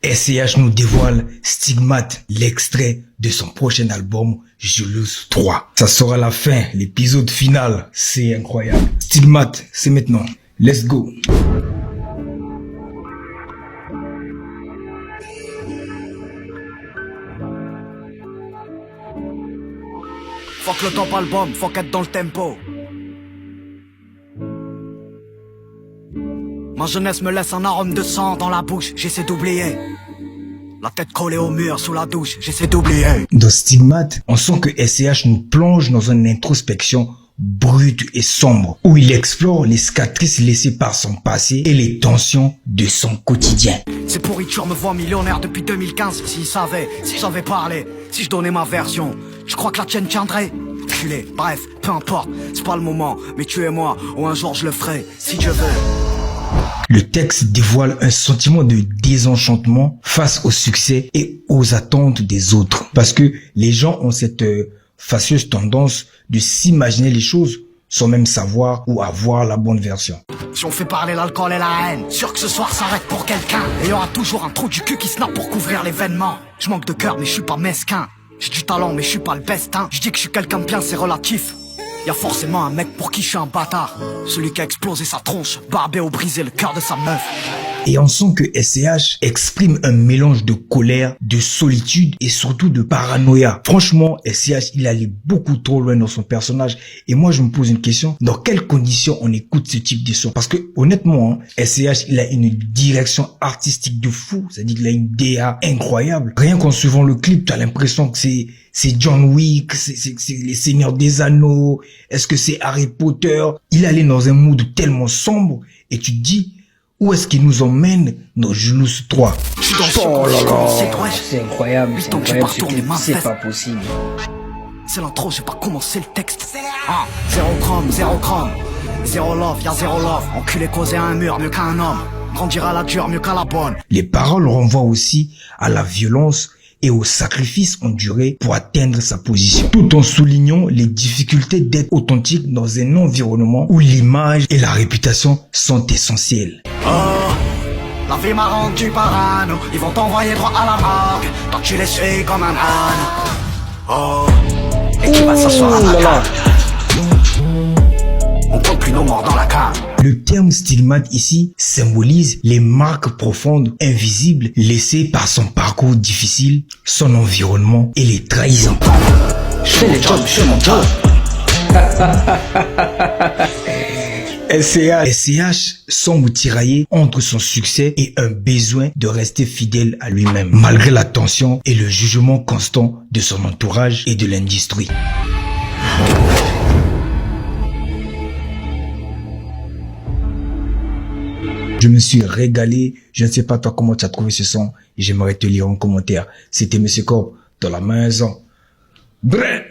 SCH nous dévoile Stigmate, l'extrait de son prochain album Julius 3. Ça sera la fin, l'épisode final. C'est incroyable. Stigmate, c'est maintenant. Let's go. Faut que le top album, faut qu'être dans le tempo. Ma jeunesse me laisse un arôme de sang dans la bouche, j'essaie d'oublier. La tête collée au mur sous la douche, j'essaie d'oublier. Dans Stigmate, on sent que SCH nous plonge dans une introspection brute et sombre, où il explore les cicatrices laissées par son passé et les tensions de son quotidien. Ces pourritures me voient millionnaire depuis 2015. S'ils savaient, si j'avais parlé, si je donnais ma version, je crois que la tienne tiendrait. Culé, bref, peu importe, c'est pas le moment, mais tu es moi, ou un jour je le ferai, si Dieu veut. Le texte dévoile un sentiment de désenchantement face au succès et aux attentes des autres. Parce que les gens ont cette fâcheuse tendance de s'imaginer les choses sans même savoir ou avoir la bonne version. Si on fait parler l'alcool et la haine, sûr que ce soir s'arrête pour quelqu'un. Et il y aura toujours un trou du cul qui snap pour couvrir l'événement. Je manque de cœur mais je suis pas mesquin. J'ai du talent mais je suis pas le best, hein. Je dis que je suis quelqu'un de bien, c'est relatif. Y'a forcément un mec pour qui je suis un bâtard. Celui qui a explosé sa tronche, barbé ou brisé le cœur de sa meuf. Et on sent que SCH exprime un mélange de colère, de solitude et surtout de paranoïa. Franchement, SCH, il allait beaucoup trop loin dans son personnage. Et moi, je me pose une question. Dans quelles conditions on écoute ce type de son? Parce que, honnêtement, SCH, il a une direction artistique de fou. C'est-à-dire qu'il a une DA incroyable. Rien qu'en suivant le clip, tu as l'impression que c'est John Wick, c'est les Seigneurs des Anneaux. Est-ce que c'est Harry Potter? Il allait dans un mood tellement sombre. Et tu te dis, où est-ce qu'il nous emmène dans Julius 3? Oh là là, c'est incroyable, c'est pas possible. C'est l'intro, j'ai pas commencé le texte. Ah, zéro chrome. Zéro love, y'a zéro love. Enculé causé à un mur, mieux qu'un homme. Grandir à la dure, mieux qu'à la bonne. Les paroles renvoient aussi à la violence et au sacrifice enduré pour atteindre sa position, tout en soulignant les difficultés d'être authentique dans un environnement où l'image et la réputation sont essentielles. Oh, la vie m'a rendu parano. Ils vont t'envoyer droit à la morgue. Tant que tu les suis comme un âne. Oh, et qui va s'asseoir à la cave. On compte plus nos morts dans la cave. Le terme stigmate ici symbolise les marques profondes, invisibles, laissées par son parcours difficile, son environnement et les trahisons. Je fais mon job. SCH semble tiraillé entre son succès et un besoin de rester fidèle à lui-même, malgré la tension et le jugement constant de son entourage et de l'industrie. Je me suis régalé. Je ne sais pas toi comment tu as trouvé ce son et j'aimerais te lire en commentaire. C'était Monsieur Corp dans la maison. Brrr.